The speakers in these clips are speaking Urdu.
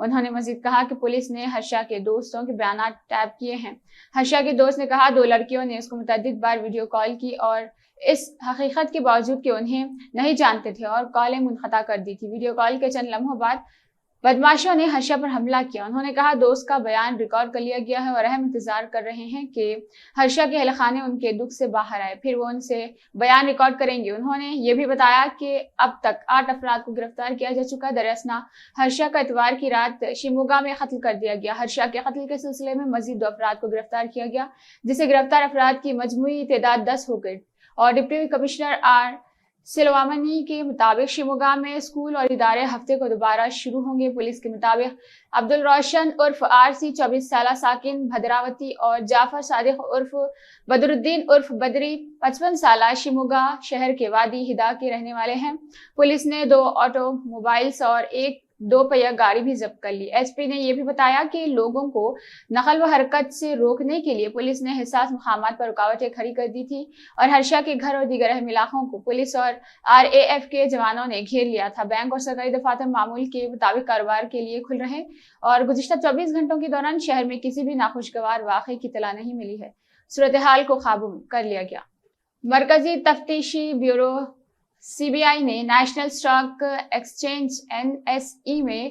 انہوں نے مزید کہا کہ پولیس نے ہرشا کے دوستوں کے بیانات ٹیپ کیے ہیں۔ ہرشا کے دوست نے کہا 2 لڑکیوں نے اس کو متعدد بار ویڈیو کال کی اور اس حقیقت کے باوجود کہ انہیں نہیں جانتے تھے اور کالیں منقطع کر دی تھی۔ ویڈیو کال کے چند لمحوں بعد بدماشوں نے ہرشا پر حملہ کیا۔ انہوں نے کہا دوست کا بیان ریکارڈ کر لیا گیا ہے اور اہم انتظار کر رہے ہیں کہ ہرشا کے اہل خانے ان کے دکھ سے باہر آئے، پھر وہ ان سے بیان ریکارڈ کریں گے۔ انہوں نے یہ بھی بتایا کہ اب تک 8 افراد کو گرفتار کیا جا چکا ہے۔ دراصل ہرشا کا اتوار کی رات شیموگا میں قتل کر دیا گیا۔ ہرشا کے قتل کے سلسلے میں مزید 2 افراد کو گرفتار کیا گیا، جس سے گرفتار افراد کی مجموعی تعداد 10 ہو گئی۔ اور ڈپٹی کمشنر آر سلوامنی کے مطابق شیموگا میں اسکول اور ادارے ہفتے کو دوبارہ شروع ہوں گے۔ پولیس کے مطابق عبدالروشن عرف RC 24 سالہ ساکن بھدراوتی اور جعفر صادق عرف بدرالدین عرف بدری 55 سالہ شیموگا شہر کے وادی ہدا کے رہنے والے ہیں۔ پولیس نے 2 آٹو موبائلز اور 1 2 پہیہ گاڑی بھی ضبط کر لی۔ SP نے یہ بھی بتایا کہ لوگوں کو نقل و حرکت سے روکنے کے لیے پولیس نے حساس مقامات پر رکاوٹیں کھڑی کر دی تھی اور ہرشا کے گھر اور دیگر اہم علاقوں کو پولیس اور RAF کے جوانوں نے گھیر لیا تھا۔ بینک اور سرکاری دفاتر معمول کے مطابق کاروبار کے لیے کھل رہے اور گزشتہ 24 گھنٹوں کے دوران شہر میں کسی بھی ناخوشگوار واقعے کی اطلاع نہیں ملی ہے۔ صورتحال کو قابو کر لیا گیا۔ مرکزی تفتیشی بیورو CBI نے نیشنل اسٹاک ایکسچینج NSE میں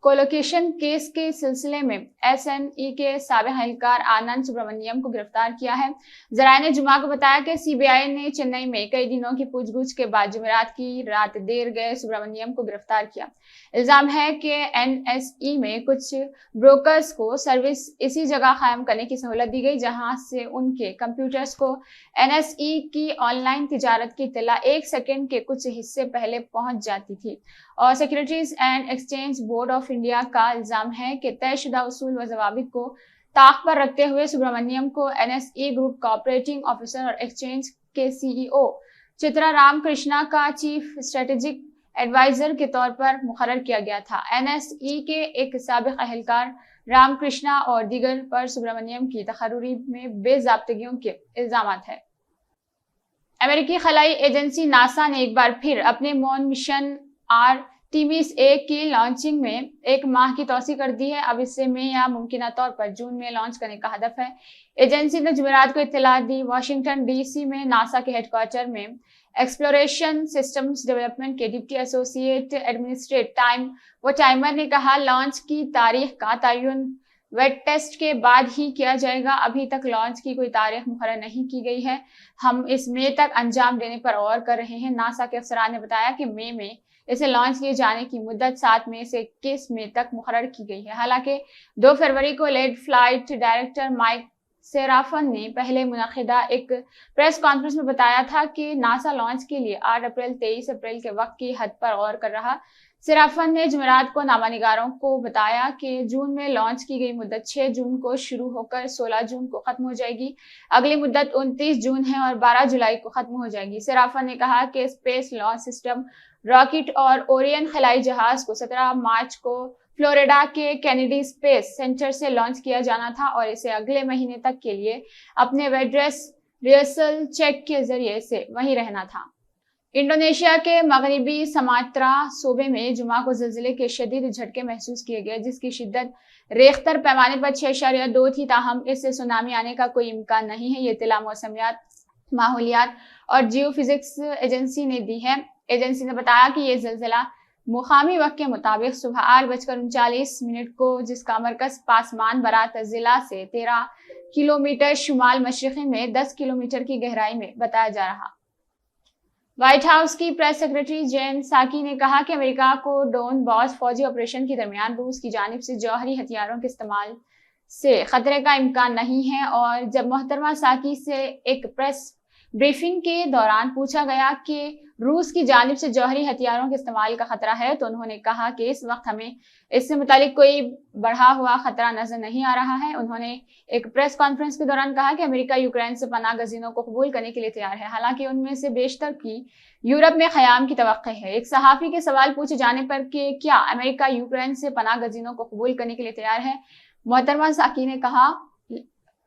کولوکیشن کیس کے سلسلے میں SNE کے سابق اہلکار آنند سبرامنیم کو گرفتار کیا ہے۔ ذرائع نے جمعہ کو بتایا کہ CBI نے چنئی میں کئی دنوں کی پوچھ گچھ کے بعد جمعرات کی رات دیر گئے سبرامنیم کو گرفتار کیا۔ الزام ہے کہ NSE میں کچھ بروکرز کو سروس اسی جگہ قائم کرنے کی سہولت دی گئی جہاں سے ان کے کمپیوٹرز کو NSE کی آن لائن تجارت کی اطلاع 1 سیکنڈ کے کچھ حصے پہلے پہنچ جاتی تھی۔ اور securities and exchange board of India کا الزام ہے کہ طے شدہ اصول و ضوابط کو طاق پر رکھتے ہوئے سبرامنیم کو NSE گروپ کا آپریٹنگ آفیسر اور ایکسچینج کے CEO چترا رام کرشنا کا چیف اسٹریٹجک ایڈوائزر کے طور پر مقرر کیا گیا تھا۔ NSE کے ایک سابق اہلکار رام کرشنا اور دیگر پر سبرامنیم کی تقرری میں بے ضابطگیوں کے الزامات ہیں۔ امریکی خلائی ایجنسی ناسا نے ایک بار پھر اپنے مون مشن آرٹیمیس-1 کی لانچنگ میں 1 ماہ کی توسیع کر دی ہے۔ اب اسے مئی یا ممکنہ طور پر جون میں لانچ کرنے کا ہدف ہے۔ ایجنسی نے جمعرات کو اطلاع دی۔ واشنگٹن DC میں ناسا کے ہیڈ کوارٹر میں ایکسپلوریشن سسٹمز ڈیولپمنٹ کے ڈپٹی ایسوسیٹ ایڈمنسٹریٹر ٹائمر نے کہا لانچ کی تاریخ کا تعین ویٹ ٹیسٹ کے بعد ہی کیا جائے گا۔ ابھی تک لانچ کی کوئی تاریخ مقرر نہیں کی گئی ہے۔ ہم اس مئی تک انجام دینے پر غور کر رہے ہیں۔ ناسا کے افسران نے بتایا کہ مئی میں اسے لانچ کیے جانے کی مدت 7 مئی سے 21 مئی تک مقرر کی گئی ہے۔ حالانکہ 2 فروری کو لیڈ فلائٹ ڈائریکٹر مائک سیرافن نے پہلے منعقدہ ایک پریس کانفرنس میں بتایا تھا کہ ناسا لانچ کے لیے 8 اپریل 23 اپریل کے وقت کی حد پر غور کر رہا۔ سیرافن نے جمعرات کو نامہ نگاروں کو بتایا کہ جون میں لانچ کی گئی مدت 6 جون کو شروع ہو کر 16 جون کو ختم ہو جائے گی۔ اگلی مدت 29 جون ہے اور 12 جولائی کو ختم ہو جائے گی۔ سیرافن نے کہا کہ اسپیس لانچ سسٹم راکٹ اور اوریون خلائی جہاز کو 17 مارچ کو فلوریڈا کے کینیڈی اسپیس سینٹر سے لانچ کیا جانا تھا اور اسے اگلے مہینے تک کے لیے اپنے ویڈریس ریہرسل چیک کے ذریعے سے وہیں رہنا تھا۔ انڈونیشیا کے مغربی سماترا صوبے میں جمعہ کو زلزلے کے شدید جھٹکے محسوس کیے گئے جس کی شدت ریختر پیمانے پر 6.2 تھی، تاہم اس سے سونامی آنے کا کوئی امکان نہیں ہے۔ یہ اطلاع موسمیات، ماحولیات اور جیو فزکس ایجنسی نے دی ہے۔ ایجنسی نے بتایا کہ یہ زلزلہ مقامی وقت کے مطابق صبح 8:39 کو جس کا مرکز پاسمان برات ضلع سے 13 کلومیٹر شمال مشرقی میں 10 کلومیٹر کی گہرائی میں بتایا جا رہا۔ وائٹ ہاؤس کی پریس سیکرٹری جین ساکی نے کہا کہ امریکہ کو ڈون باس فوجی آپریشن کے درمیان روس کی جانب سے جوہری ہتھیاروں کے استعمال سے خطرے کا امکان نہیں ہے، اور جب محترمہ ساکی سے ایک پریس بریفنگ کے دوران پوچھا گیا کہ روس کی جانب سے جوہری ہتھیاروں کے استعمال کا خطرہ ہے تو انہوں نے کہا کہ اس وقت ہمیں اس سے متعلق کوئی بڑھا ہوا خطرہ نظر نہیں آ رہا ہے۔ انہوں نے ایک پریس کانفرنس کے دوران کہا کہ امریکہ یوکرین سے پناہ گزینوں کو قبول کرنے کے لیے تیار ہے، حالانکہ ان میں سے بیشتر کی یورپ میں قیام کی توقع ہے۔ ایک صحافی کے سوال پوچھے جانے پر کہ کیا امریکہ یوکرین سے پناہ گزینوں کو قبول کرنے کے لیے تیار ہے، محترمہ ساکی نے کہا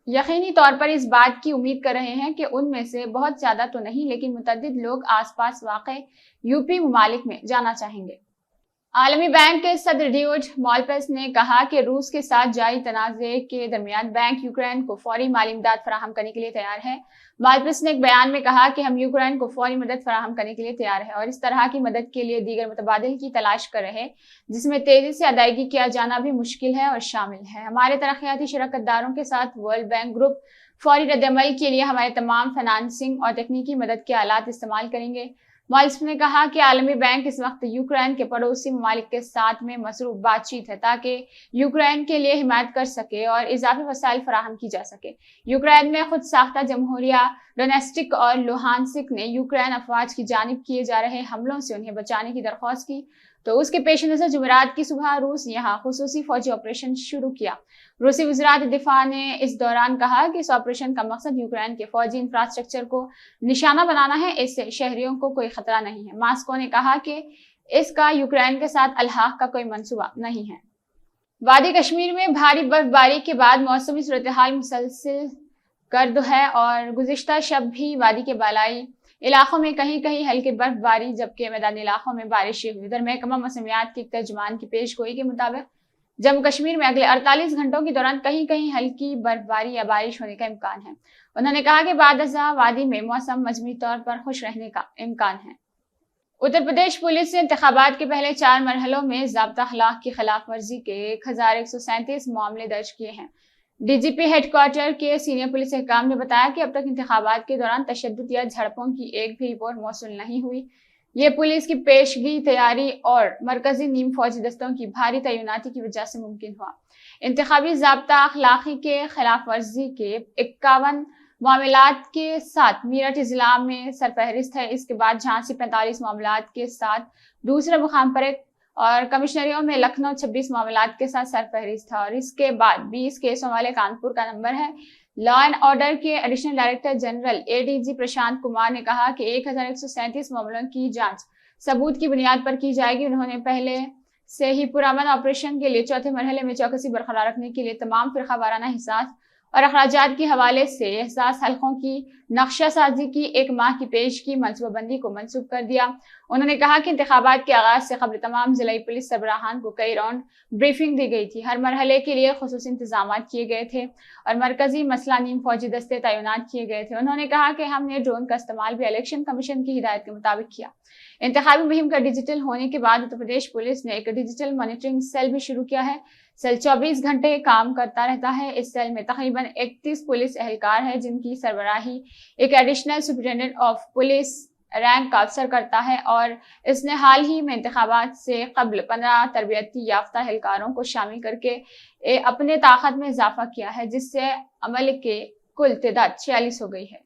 یقینی طور پر اس بات کی امید کر رہے ہیں کہ ان میں سے بہت زیادہ تو نہیں لیکن متعدد لوگ آس پاس واقع یورپی ممالک میں جانا چاہیں گے۔ عالمی بینک کے صدر ڈیوڈ مالپس نے کہا کہ روس کے ساتھ جاری تنازع کے درمیان بینک یوکرین کو فوری مالی امداد فراہم کرنے کے لیے تیار ہے۔ مالپس نے ایک بیان میں کہا کہ ہم یوکرین کو فوری مدد فراہم کرنے کے لیے تیار ہیں اور اس طرح کی مدد کے لیے دیگر متبادل کی تلاش کر رہے ہیں جس میں تیزی سے ادائیگی کیا جانا بھی مشکل ہے اور شامل ہے۔ ہمارے ترقیاتی شراکت داروں کے ساتھ ورلڈ بینک گروپ فوری رد عمل کے لیے ہمارے تمام فنانسنگ اور تکنیکی مدد کے آلات استعمال کریں گے۔ مالپس نے کہا کہ عالمی بینک اس وقت یوکرین کے پڑوسی ممالک کے ساتھ میں مصروف بات چیت ہے تاکہ یوکرین کے لیے حمایت کر سکے اور اضافی وسائل فراہم کی جا سکے۔ یوکرین میں خود ساختہ جمہوریہ ڈونیٹسک اور لوہانسک نے یوکرین افواج کی جانب کیے جا رہے حملوں سے انہیں بچانے کی درخواست کی تو اس کے پیش نظر جمعرات کی صبح روس یہاں خصوصی فوجی آپریشن شروع کیا۔ روسی وزارت دفاع نے اس دوران کہا کہ اس آپریشن کا مقصد یوکرین کے فوجی انفراسٹرکچر کو نشانہ بنانا ہے، اس سے شہریوں کو کوئی خطرہ نہیں ہے۔ ماسکو نے کہا کہ اس کا یوکرین کے ساتھ الحاق کا کوئی منصوبہ نہیں ہے۔ وادی کشمیر میں بھاری برف باری کے بعد موسمی صورتحال مسلسل گرد ہے اور گزشتہ شب بھی وادی کے بالائی علاقوں میں کہیں کہیں ہلکی برف باری جبکہ میدانی علاقوں میں بارشیں ہوئی۔ ادھر محکمہ موسمیات کے ترجمان کی پیش گوئی کے مطابق جموں کشمیر میں اگلے 48 گھنٹوں کے دوران کہیں کہیں ہلکی برف باری یا بارش ہونے کا امکان ہے۔ انہوں نے کہا کہ بعد ازاں وادی میں موسم مجموعی طور پر خوش رہنے کا امکان ہے۔ اتر پردیش پولیس نے انتخابات کے پہلے 4 مرحلوں میں ضابطہ اخلاق کی خلاف ورزی کے 1137 معاملے درج کیے ہیں۔ D G P headquarter کے سینئر پولیس حکام نے بتایا کہ اب تک انتخابات کے دوران تشدد یا جھڑپوں کی ایک بھی رپورٹ موصول نہیں ہوئی۔ یہ پولیس کی پیشگی تیاری اور مرکزی نیم فوجی دستوں کی بھاری تعیناتی کی وجہ سے ممکن ہوا۔ انتخابی ضابطہ اخلاقی کے خلاف ورزی کے 51 معاملات کے ساتھ میرٹھ ضلع میں سرفہرست ہے۔ اس کے بعد جھانسی 45 معاملات کے ساتھ دوسرے مقام پر اور کمشنریوں میں لکھنؤ 26 معاملات کے ساتھ سرفہرست ہے اور اس کے بعد 20 کیسوں والے کانپور کا نمبر ہے۔ لا اینڈ آرڈر کے ایڈیشنل ڈائریکٹر جنرل اے ڈی جی پرشانت کمار نے کہا کہ 1137 معاملوں کی جانچ ثبوت کی بنیاد پر کی جائے گی۔ انہوں نے پہلے سے ہی پرامن آپریشن کے لیے چوتھے مرحلے میں چوکسی برقرار رکھنے کے لیے تمام فرقہ وارانہ حساس اور اخراجات کے حوالے سے احساس حلقوں کی نقشہ سازی کی 1 ماہ کی پیشگی منصوبہ بندی کو منسوخ کر دیا۔ انہوں نے کہا کہ انتخابات کے آغاز سے قبل تمام ضلعی پولیس سربراہان کو کئی راؤنڈ بریفنگ دی گئی تھی۔ ہر مرحلے کے لیے خصوصی انتظامات کیے گئے تھے اور مرکزی مسلح نیم فوجی دستے تعینات کیے گئے تھے۔ انہوں نے کہا کہ ہم نے ڈرون کا استعمال بھی الیکشن کمیشن کی ہدایت کے مطابق کیا۔ انتخابی مہم کا ڈیجیٹل ہونے کے بعد اتر پردیش پولیس نے ایک ڈیجیٹل مانیٹرنگ سیل بھی شروع کیا ہے۔ سیل 24 گھنٹے کام کرتا رہتا ہے۔ اس سیل میں تقریباً 31 پولیس اہلکار ہیں جن کی سربراہی ایک additional superintendent of police rank کا افسر کرتا ہے اور اس نے حال ہی میں انتخابات سے قبل 15 تربیتی یافتہ اہلکاروں کو شامل کر کے اپنے طاقت میں اضافہ کیا ہے جس سے عمل کے کل تعداد 46 ہو گئی ہے۔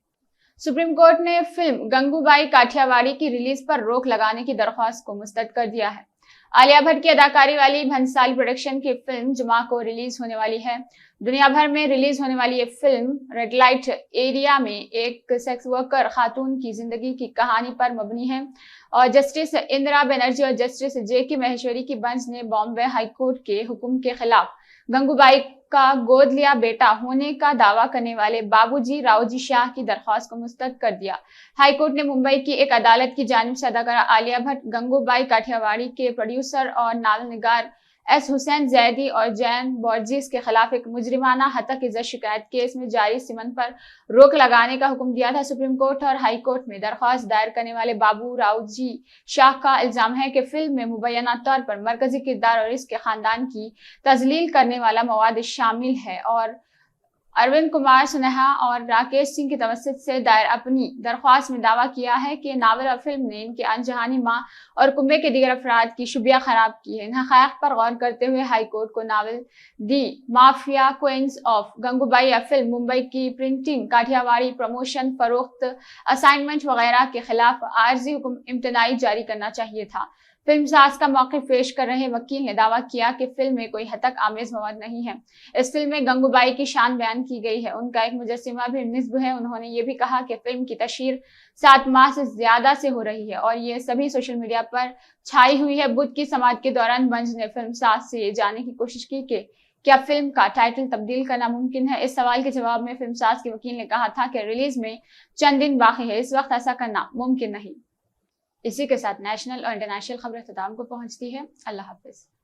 سپریم کورٹ نے فلم گنگو بائی کاٹھیاواڑی کی ریلیز پر روک لگانے کی درخواست کو مسترد کر دیا ہے۔ عالیہ بھٹ کی اداکاری والی بھنسالی پروڈکشن کی فلم جمعہ کو ریلیز ہونے والی ہے۔ دنیا بھر میں ریلیز ہونے والی یہ فلم ریڈ لائٹ ایریا میں ایک سیکس ورکر خاتون کی زندگی کی کہانی پر مبنی ہے اور جسٹس اندرا بنرجی اور جسٹس جے کے مہیشوری کی بنچ نے بامبے ہائی کورٹ کے حکم کے خلاف گنگو بائی کا گود لیا بیٹا ہونے کا دعویٰ کرنے والے بابو جی راؤ جی شاہ کی درخواست کو مسترد کر دیا۔ ہائی کورٹ نے ممبئی کی ایک عدالت کی جانب سے اداکارہ عالیہ بھٹ، گنگو بائی کاٹھیاواڑی کے پروڈیوسر اور ناول نگار ایس حسین زیدی اور جین بورجس کے خلاف ایک مجرمانہ ہتک زد شکایت کیس میں جاری سمن پر روک لگانے کا حکم دیا تھا۔ سپریم کورٹ اور ہائی کورٹ میں درخواست دائر کرنے والے بابو راؤ جی شاہ کا الزام ہے کہ فلم میں مبینہ طور پر مرکزی کردار اور اس کے خاندان کی تذلیل کرنے والا مواد شامل ہے اور اروند کمار سنہا اور راکیش سنگھ کی توسط سے دائر اپنی درخواست میں دعویٰ کیا ہے کہ ناول اور فلم نے ان کے انجہانی ماں اور کنبے کے دیگر افراد کی شبیہ خراب کی ہے۔ ان حقائق پر غور کرتے ہوئے ہائی کورٹ کو novel the mafia queens of Gangubai یا فلم ممبئی کی پرنٹنگ، کاٹھیاواڑی، پروموشن، فروخت، اسائنمنٹ وغیرہ کے خلاف عارضی حکم امتناعی جاری کرنا چاہیے تھا۔ فلم ساز کا موقف پیش کر رہے وکیل نے دعویٰ کیا کہ فلم میں کوئی ہتک آمیز مواد نہیں ہے۔ اس فلم میں گنگو بائی کی شان بیان کی گئی ہے، ان کا ایک مجسمہ بھی نصب ہے۔ انہوں نے یہ بھی کہا کہ فلم کی تشہیر 7 ماہ سے زیادہ سے ہو رہی ہے اور یہ سبھی سوشل میڈیا پر چھائی ہوئی ہے۔ بدھ کی سماعت کے دوران بنچ نے فلم ساز سے یہ جاننے کی کوشش کی کہ کیا فلم کا ٹائٹل تبدیل کرنا ممکن ہے۔ اس سوال کے جواب میں فلم ساز کے وکیل نے کہا تھا کہ ریلیز میں چند دن باقی ہے، اس وقت ایسا کرنا ممکن نہیں۔ اسی کے ساتھ نیشنل اور انٹرنیشنل خبریں اختتام کو پہنچتی ہے۔ اللہ حافظ۔